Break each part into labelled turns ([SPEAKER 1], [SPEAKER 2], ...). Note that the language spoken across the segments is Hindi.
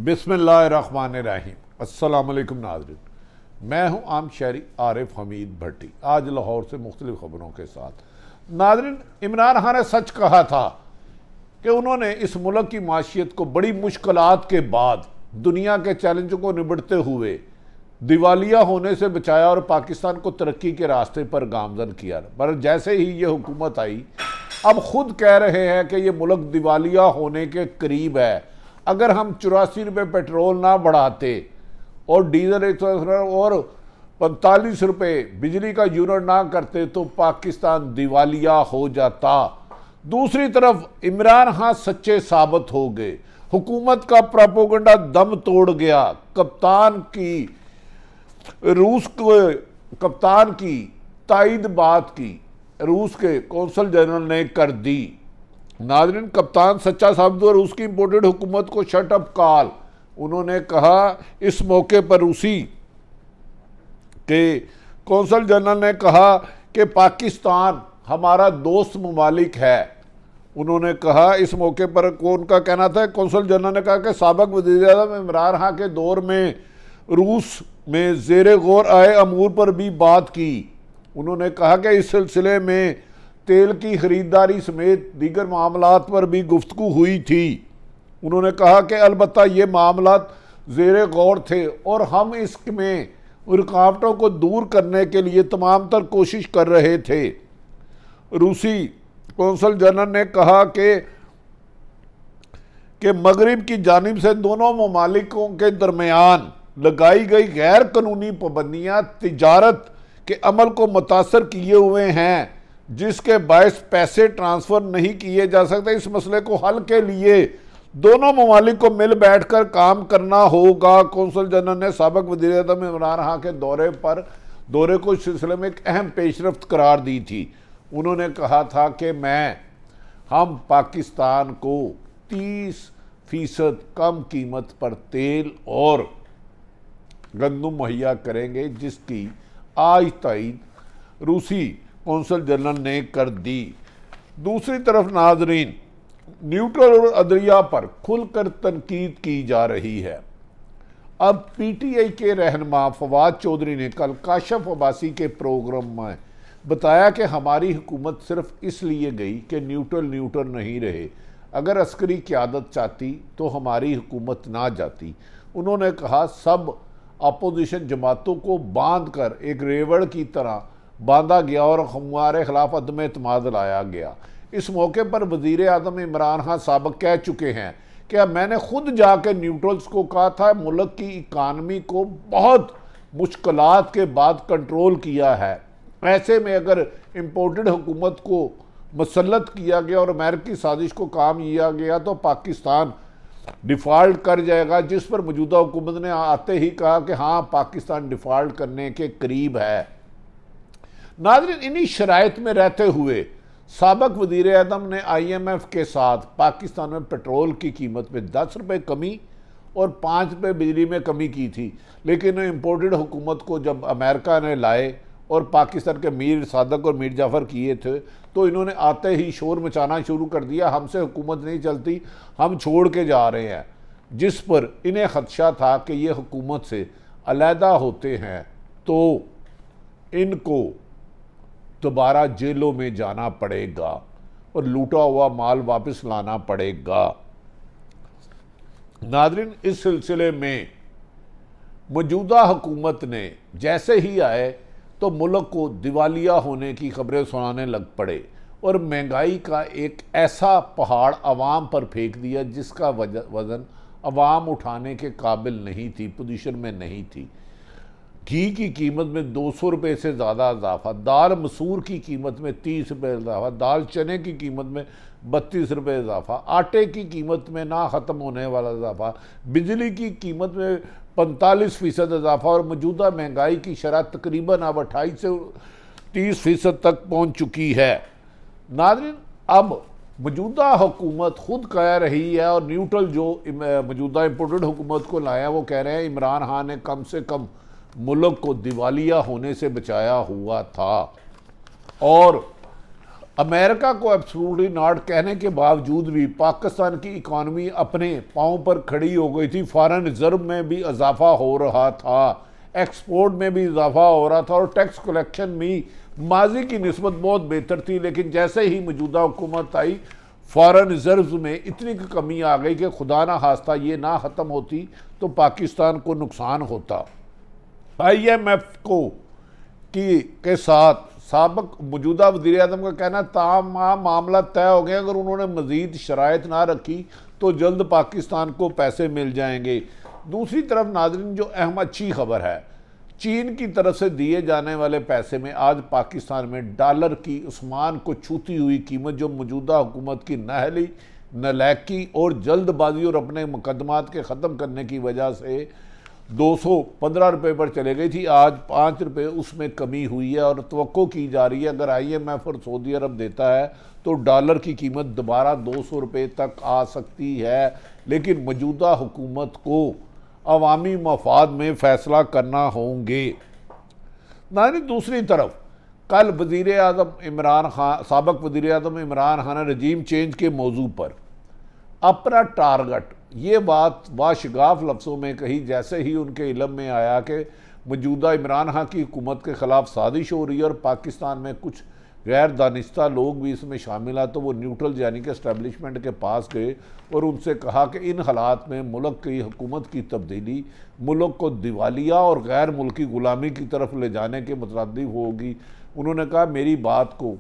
[SPEAKER 1] बिस्मिल्लाहिर्रहमानिर्रहीम। अस्सलाम वालेकुम नाज़रीन, मैं हूँ आम शहरी आरिफ हमीद भट्टी, आज लाहौर से मुख्तलिफ ख़बरों के साथ। नाज़रीन, इमरान खान ने सच कहा था कि उन्होंने इस मुल्क की माशियत को बड़ी मुश्किलात के बाद दुनिया के चैलेंजों को निबटते हुए दिवालिया होने से बचाया और पाकिस्तान को तरक्की के रास्ते पर गामजन किया। पर जैसे ही ये हुकूमत आई, अब खुद कह रहे हैं कि ये मुल्क दिवालिया होने के करीब है। अगर हम 84 रुपये पेट्रोल ना बढ़ाते और डीजल 100 और 45 रुपये बिजली का यूनिट ना करते तो पाकिस्तान दिवालिया हो जाता। दूसरी तरफ इमरान खान सच्चे साबित हो गए, हुकूमत का प्रोपेगेंडा दम तोड़ गया। कप्तान की तायद बात की रूस के कौंसल जनरल ने कर दी। नाज़रीन, कप्तान सच्चा साबित हुआ, रूस की इंपोर्टेड हुकूमत को शट अप कॉल। उन्होंने कहा, इस मौके पर रूसी के कौंसल जनरल ने कहा कि पाकिस्तान हमारा दोस्त ममालिक है। उन्होंने कहा, इस मौके पर उनका कहना था, कौंसल जनरल ने कहा कि साबिक वज़ीर-ए-आज़म इमरान खान के दौर में रूस में ज़ेरे गौर आए अमूर पर भी बात की। उन्होंने कहा कि इस सिलसिले में तेल की खरीदारी समेत दीगर मामलात पर भी गुफ्तगू हुई थी। उन्होंने कहा कि अलबत्ता ये मामलात ज़ेरे गौर थे और हम इसमें रुकावटों को दूर करने के लिए तमाम तर कोशिश कर रहे थे। रूसी कौंसल जनरल ने कहा कि मगरिब की जानिब से दोनों ममालिकों के दरमियान लगाई गई गैर कानूनी पाबंदियाँ तिजारत के अमल को मुतासर किए हुए हैं, जिसके बायस पैसे ट्रांसफ़र नहीं किए जा सकते। इस मसले को हल के लिए दोनों ममालिक को मिल बैठकर काम करना होगा। कौंसल जनरल ने साबिक वज़ीर-ए-आज़म इमरान खान के दौरे को इस सिलसिले में एक अहम पेशरफ्त करार दी थी। उन्होंने कहा था कि हम पाकिस्तान को 30% कम कीमत पर तेल और गंदम मुहैया करेंगे, जिसकी आज तायद रूसी कौंसल जनरल ने कर दी। दूसरी तरफ नाजरीन, न्यूट्रल और अदलिया पर खुलकर तनकीद की जा रही है। अब पीटीआई के रहनुमा फवाद चौधरी ने कल काशिफ अब्बासी के प्रोग्राम में बताया कि हमारी हुकूमत सिर्फ इसलिए गई कि न्यूट्रल नहीं रहे। अगर अस्करी क़यादत चाहती तो हमारी हुकूमत ना जाती। उन्होंने कहा, सब अपोजिशन जमातों को बांध कर एक रेवड़ की तरह बांधा गया और हमारे खिलाफ अदम एतमाद लाया गया। इस मौके पर वज़ीर-ए-आज़म इमरान खान साबिक कह चुके हैं कि अब मैंने खुद जाकर न्यूट्रल्स को कहा था, मुल्क की इकानमी को बहुत मुश्किलात के बाद कंट्रोल किया है। ऐसे में अगर इम्पोर्टेड हुकूमत को मुसल्लत किया गया और अमेरिकी साजिश को काम किया गया तो पाकिस्तान डिफ़ॉल्ट कर जाएगा, जिस पर मौजूदा हुकूमत ने आते ही कहा कि हाँ, पाकिस्तान डिफ़ॉल्ट करने के करीब है। नाज़रीन, इन्हीं शराइत में रहते हुए साबिक वज़ीर-ए-आज़म ने IMF के साथ पाकिस्तान में पेट्रोल की कीमत में 10 रुपये कमी और 5 रुपये बिजली में कमी की थी। लेकिन इम्पोर्टेड हुकूमत को जब अमेरिका ने लाए और पाकिस्तान के मीर सादक और मीर जाफ़र किए थे, तो इन्होंने आते ही शोर मचाना शुरू कर दिया, हमसे हुकूमत नहीं चलती, हम छोड़ के जा रहे हैं। जिस पर इन्हें ख़दशा था कि ये हुकूमत से अलहदा होते हैं तो इनको दोबारा जेलों में जाना पड़ेगा और लूटा हुआ माल वापस लाना पड़ेगा। नाज़रीन, इस सिलसिले में मौजूदा हुकूमत ने जैसे ही आए तो मुल्क को दिवालिया होने की खबरें सुनाने लग पड़े और महंगाई का एक ऐसा पहाड़ अवाम पर फेंक दिया जिसका वज़न अवाम उठाने के काबिल नहीं थी, पोजीशन में नहीं थी। घी की कीमत में 200 रुपये से ज़्यादा इजाफा, दाल मसूर की कीमत में 30 रुपये इजाफा, दाल चने की कीमत में 32 रुपये इजाफा, आटे की कीमत में ना ख़त्म होने वाला इजाफा, बिजली की कीमत में 45% इजाफा और मौजूदा महंगाई की शरह तकरीबन अब 28 से 30% तक पहुँच चुकी है। नाज़रीन, अब मौजूदा हुकूमत खुद कह रही है और न्यूट्रल जो मौजूदा इम्पोर्टेड हुकूमत को लाया वो कह रहे हैं इमरान खान ने कम से कम मुल्क को दिवालिया होने से बचाया हुआ था और अमेरिका को एब्सोल्युटली नॉट कहने के बावजूद भी पाकिस्तान की इकॉनमी अपने पाँव पर खड़ी हो गई थी। फॉरेन रिजर्व में भी इजाफा हो रहा था, एक्सपोर्ट में भी इजाफा हो रहा था और टैक्स कलेक्शन भी माजी की निस्बत बहुत बेहतर थी। लेकिन जैसे ही मौजूदा हुकूमत आई, फॉरेन रिजर्व में इतनी कमी आ गई कि खुदा ना खास्ता ये ना ख़त्म होती तो पाकिस्तान को नुकसान होता। IMF को के साथ साबक मौजूदा वज़ीर आज़म का कहना तमाम मामला तय हो गया, अगर उन्होंने मज़ीद शराइत ना रखी तो जल्द पाकिस्तान को पैसे मिल जाएंगे। दूसरी तरफ नाज़रीन, जो अहम अच्छी खबर है, चीन की तरफ से दिए जाने वाले पैसे में आज पाकिस्तान में डॉलर की आसमान को छूती हुई कीमत, जो मौजूदा हुकूमत की नाअहली, नालायकी और जल्दबाजी और अपने मुकदमात के ख़त्म करने की वजह से 215 रुपये पर चले गई थी, आज 5 रुपये उसमें कमी हुई है। और तवक्को की जा रही है अगर IMF और सऊदी अरब देता है तो डॉलर की कीमत दोबारा 200 रुपये तक आ सकती है। लेकिन मौजूदा हुकूमत को अवामी मफाद में फ़ैसला करना होंगे। नानी दूसरी तरफ कल वज़ीर आज़म इमरान खान, साबक वज़ीर आज़म इमरान खान ने रजीम चेंज के मौजू पर अपना टारगेट, ये बात वाशगाफ लफ्ज़ों में कही जैसे ही उनके इल्म में आया कि मौजूदा इमरान खान की हुकूमत के ख़िलाफ़ साजिश हो रही है और पाकिस्तान में कुछ गैर दानिस्ता लोग भी इसमें शामिल हैं, तो वो न्यूट्रल यानी कि एस्टेब्लिशमेंट के पास गए और उनसे कहा कि इन हालात में मुल्क की हुकूमत की तब्दीली मुल्क को दिवालिया और गैर मुल्की ग़ुलामी की तरफ ले जाने के मुतरद्दिफ होगी। उन्होंने कहा मेरी बात को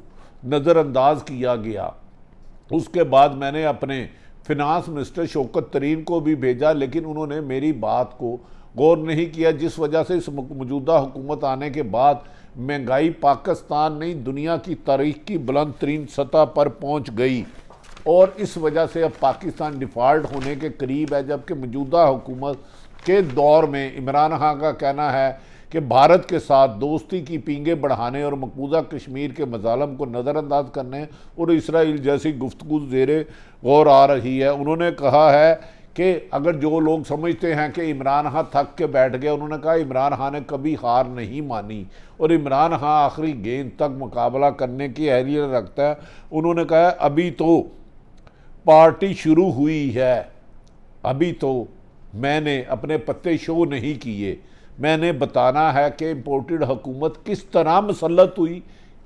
[SPEAKER 1] नज़रअंदाज किया गया। उसके बाद मैंने अपने फिनांस मिनिस्टर शौकत तरीन को भी भेजा, लेकिन उन्होंने मेरी बात को गौर नहीं किया, जिस वजह से इस मौजूदा हुकूमत आने के बाद महंगाई पाकिस्तान नहीं दुनिया की तारीख की बुलंद तरीन सतह पर पहुंच गई और इस वजह से अब पाकिस्तान डिफ़ॉल्ट होने के करीब है। जबकि मौजूदा हुकूमत के दौर में इमरान खान का कहना है कि भारत के साथ दोस्ती की पींगे बढ़ाने और मकबूजा कश्मीर के मजालम को नज़रअंदाज करने और इसराइल जैसी गुफ्तगू ज़ेरे गौर आ रही है। उन्होंने कहा है कि अगर जो लोग समझते हैं कि इमरान खान थक के बैठ गए, उन्होंने कहा इमरान खान ने कभी हार नहीं मानी और इमरान खान आखिरी गेंद तक मुकाबला करने की अहलियत रखता है। उन्होंने कहा अभी तो पार्टी शुरू हुई है, अभी तो मैंने अपने पत्ते शो नहीं किए, मैंने बताना है कि इम्पोर्टेड हुकूमत किस तरह मसलत हुई,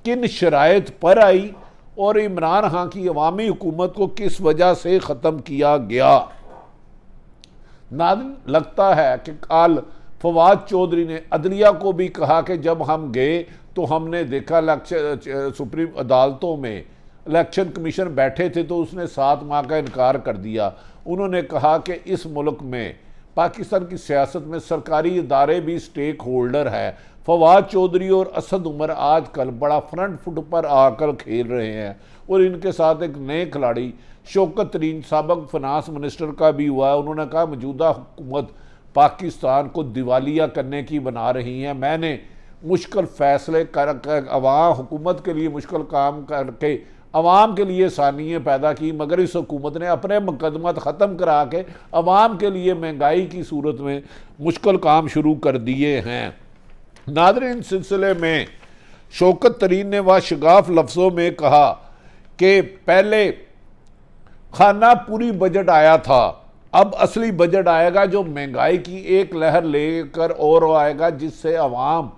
[SPEAKER 1] किन शराइत पर आई और इमरान खान की अवामी हुकूमत को किस वजह से ख़त्म किया गया। नाज़रीन, लगता है कि कल फवाद चौधरी ने अदलिया को भी कहा कि जब हम गए तो हमने देखा सुप्रीम अदालतों में इलेक्शन कमीशन बैठे थे तो उसने 7 माह का इनकार कर दिया। उन्होंने कहा कि इस मुल्क में पाकिस्तान की सियासत में सरकारी इदारे भी स्टेक होल्डर है। फवाद चौधरी और असद उमर आजकल बड़ा फ्रंट फुट पर आकर खेल रहे हैं और इनके साथ एक नए खिलाड़ी शौकत तरीन साबक फिनांस मिनिस्टर का भी हुआ है। उन्होंने कहा मौजूदा हुकूमत पाकिस्तान को दिवालिया करने की बना रही है। मैंने मुश्किल फ़ैसले कर अवाम हुकूमत के लिए मुश्किल काम करके अवाम के लिए आसानियाँ पैदा की, मगर इस हुकूमत ने अपने मुकदमत ख़त्म करा के अवाम के लिए महंगाई की सूरत में मुश्किल काम शुरू कर दिए हैं। नाज़रीन, इस सिलसिले में शौकत तरीन ने वाशगाफ लफ्ज़ों में कहा कि पहले खाना पूरी बजट आया था, अब असली बजट आएगा जो महंगाई की एक लहर लेकर और आएगा जिससे अवाम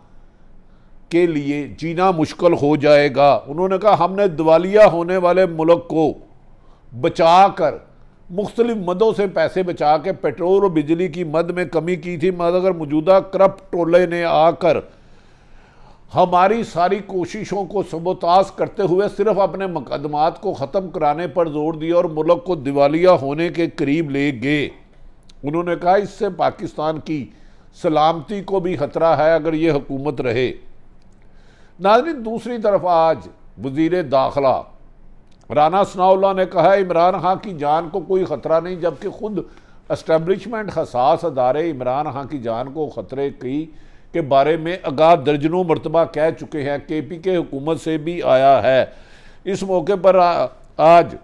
[SPEAKER 1] के लिए जीना मुश्किल हो जाएगा। उन्होंने कहा हमने दिवालिया होने वाले मुल्क को बचाकर मुख्तलिफ मदों से पैसे बचा के पेट्रोल और बिजली की मद में कमी की थी, मगर मौजूदा करप्ट टोले ने आकर हमारी सारी कोशिशों को सबोताज करते हुए सिर्फ अपने मुकदमात को ख़त्म कराने पर जोर दिया और मुल्क को दिवालिया होने के करीब ले गए। उन्होंने कहा इससे पाकिस्तान की सलामती को भी ख़तरा है अगर ये हुकूमत रहे। नाज़रीन, दूसरी तरफ आज वज़ीर दाखिला राना सनाउल्लाह ने कहा इमरान खान की जान को कोई ख़तरा नहीं, जबकि खुद एस्टेब्लिशमेंट हसास अदारे इमरान खान की जान को ख़तरे के बारे में आगाह दर्जनों मरतबा कह चुके हैं। KPK हुकूमत से भी आया है। इस मौके पर आज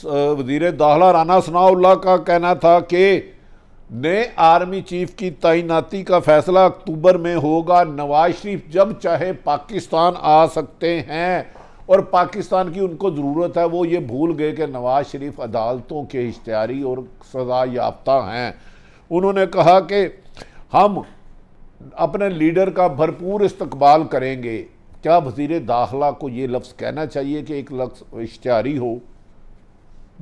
[SPEAKER 1] वज़ीर दाखिला राना सनाउल्लाह का कहना था कि नए आर्मी चीफ की तैनाती का फैसला अक्टूबर में होगा, नवाज शरीफ जब चाहे पाकिस्तान आ सकते हैं और पाकिस्तान की उनको ज़रूरत है। वो ये भूल गए कि नवाज शरीफ अदालतों के इश्तिहारी और सज़ा याफ्ता हैं। उन्होंने कहा कि हम अपने लीडर का भरपूर इस्तकबाल करेंगे। क्या वज़ीर दाखिला को ये लफ्ज़ कहना चाहिए कि एक लफ्ज़ इश्तिहारी हो,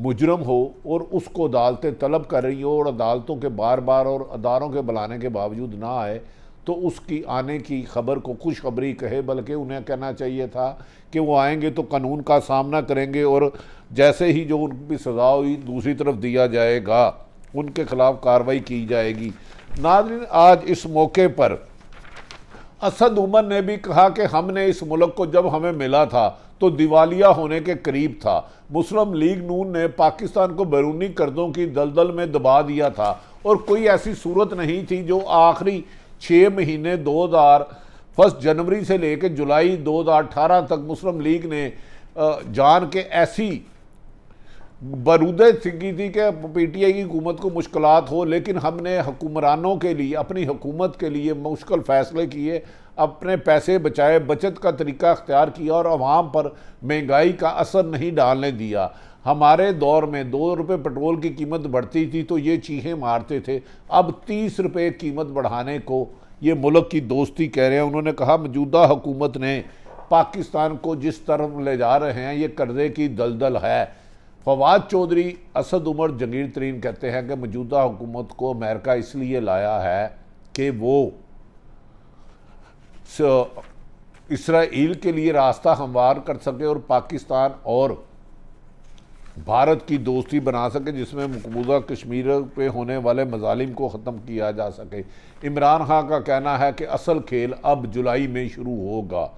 [SPEAKER 1] मुजरम हो और उसको अदालतें तलब कर रही हो और अदालतों के बार बार और अदारों के बुलाने के बावजूद ना आए, तो उसकी आने की खबर को खुशखबरी कहे, बल्कि उन्हें कहना चाहिए था कि वो आएंगे तो कानून का सामना करेंगे और जैसे ही जो उनकी सज़ा हुई दूसरी तरफ दिया जाएगा, उनके खिलाफ कार्रवाई की जाएगी। नाज़रीन, आज इस मौके पर असद उमर ने भी कहा कि हमने इस मुल्क को जब हमें मिला था तो दिवालिया होने के करीब था। मुस्लिम लीग नून ने पाकिस्तान को बैरूनी कर्जों की दलदल में दबा दिया था और कोई ऐसी सूरत नहीं थी जो आखिरी 6 महीने 1 जनवरी से लेकर जुलाई 2018 तक मुस्लिम लीग ने जान के ऐसी बरूदे सिंगी थी कि पीटीआई की हुकूमत को मुश्किलात हो, लेकिन हमने हुक्मरानों के लिए, अपनी हुकूमत के लिए मुश्किल फ़ैसले किए, अपने पैसे बचाए, बचत का तरीका अख्तियार किया और अवाम पर महंगाई का असर नहीं डालने दिया। हमारे दौर में 2 रुपये पेट्रोल की कीमत बढ़ती थी तो ये चीखें मारते थे, अब 30 रुपये कीमत बढ़ाने को ये मुल्क की दोस्ती कह रहे हैं। उन्होंने कहा मौजूदा हुकूमत ने पाकिस्तान को जिस तरफ ले जा रहे हैं ये कर्जे की दलदल है। फवाद चौधरी, असद उमर जंगीर तरीन कहते हैं कि मौजूदा हुकूमत को अमेरिका इसलिए लाया है कि वो इसराइल के लिए रास्ता हमवार कर सके और पाकिस्तान और भारत की दोस्ती बना सके, जिसमें मकबूजा कश्मीर पे होने वाले मजालिम को ख़त्म किया जा सके। इमरान खान का कहना है कि असल खेल अब जुलाई में शुरू होगा।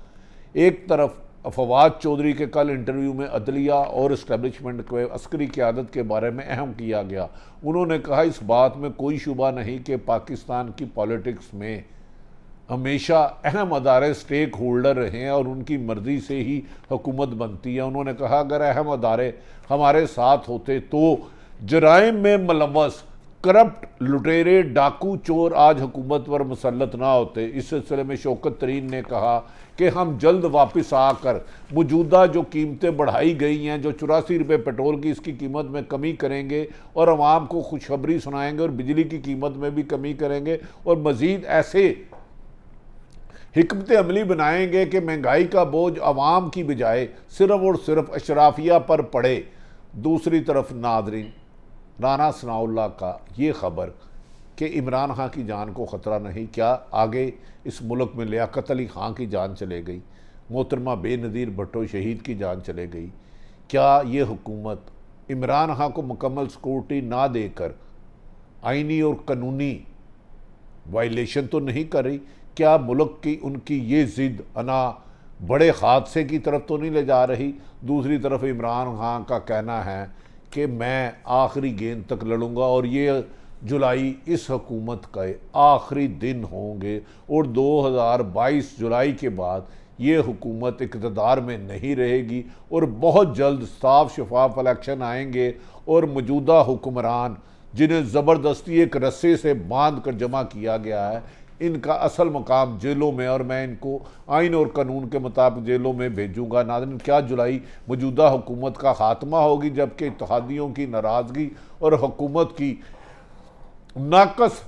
[SPEAKER 1] एक तरफ फवाद चौधरी के कल इंटरव्यू में अदलिया और इस्टेब्लिशमेंट को अस्करी क़यादत के बारे में अहम किया गया। उन्होंने कहा इस बात में कोई शुबा नहीं कि पाकिस्तान की पॉलिटिक्स में हमेशा अहम अदारे स्टेक होल्डर रहे हैं और उनकी मर्ज़ी से ही हुकूमत बनती है। उन्होंने कहा अगर अहम अदारे हमारे साथ होते तो जराइम में मुलव्वस करप्ट लुटेरे डाकू चोर आज हुकूमत पर मुसल्लत ना होते। इस सिलसिले में शौकत तरीन ने कहा कि हम जल्द वापस आकर मौजूदा जो कीमतें बढ़ाई गई हैं, जो 84 रुपये पेट्रोल की, इसकी कीमत में कमी करेंगे और आवाम को खुशखबरी सुनाएंगे और बिजली की कीमत में भी कमी करेंगे और मज़ीद ऐसे हिकमत अमली बनाएंगे कि महंगाई का बोझ आवाम की बजाय सिर्फ और सिर्फ अशराफिया पर पड़े। दूसरी तरफ नाज़रीन, राना सनाउल्लाह का ये ख़बर कि इमरान खान की जान को ख़तरा नहीं, क्या आगे इस मुल्क में लियाकत अली खां की जान चले गई, मोहतरमा बेनज़ीर भुट्टो शहीद की जान चले गई, क्या ये हुकूमत इमरान खान को मुकम्मल सिक्योरिटी ना देकर आइनी और कानूनी वायलेशन तो नहीं कर रही? क्या मुल्क की उनकी ये ज़िद अना बड़े हादसे की तरफ तो नहीं ले जा रही? दूसरी तरफ इमरान खान का कहना है कि मैं आखिरी गेंद तक लड़ूंगा और ये जुलाई इस हुकूमत के आखिरी दिन होंगे और 2022 जुलाई के बाद ये हुकूमत इक़्तिदार में नहीं रहेगी और बहुत जल्द साफ शफाफ इलेक्शन आएंगे और मौजूदा हुक्मरान जिन्हें ज़बरदस्ती एक रस्से से बांध कर जमा किया गया है, इनका असल मकाम जेलों में और मैं इनको आइन और कानून के मुताबिक जेलों में भेजूंगा। नाज़रीन, क्या जुलाई मौजूदा हुकूमत का खात्मा होगी, जबकि इत्तेहादियों की नाराज़गी और हुकूमत की नाकस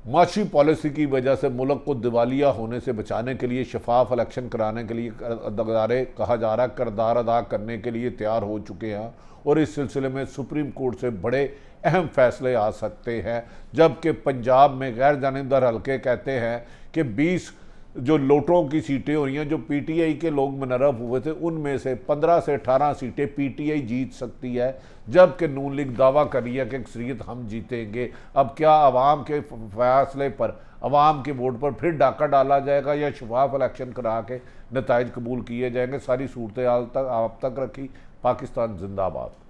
[SPEAKER 1] माशी पॉलिसी की वजह से मुल्क को दिवालिया होने से बचाने के लिए शफाफ इलेक्शन कराने के लिए अदारे कहा जा रहा है किरदार अदा करने के लिए तैयार हो चुके हैं और इस सिलसिले में सुप्रीम कोर्ट से बड़े अहम फैसले आ सकते हैं। जबकि पंजाब में गैर जानिबदार हल्के कहते हैं कि 20 जो लोटों की सीटें हो रही हैं, जो पीटीआई के लोग मुनर्रफ हुए थे, उनमें से 15 से 18 सीटें पीटीआई जीत सकती है, जबकि नून लीग दावा कर रही है कि अक्सरियत हम जीतेंगे। अब क्या आवाम के फैसले पर, आवाम के वोट पर फिर डाका डाला जाएगा या शफाफ इलेक्शन करा के नताइज कबूल किए जाएंगे? सारी सूरत हाल तक आप तक रखी। पाकिस्तान जिंदाबाद।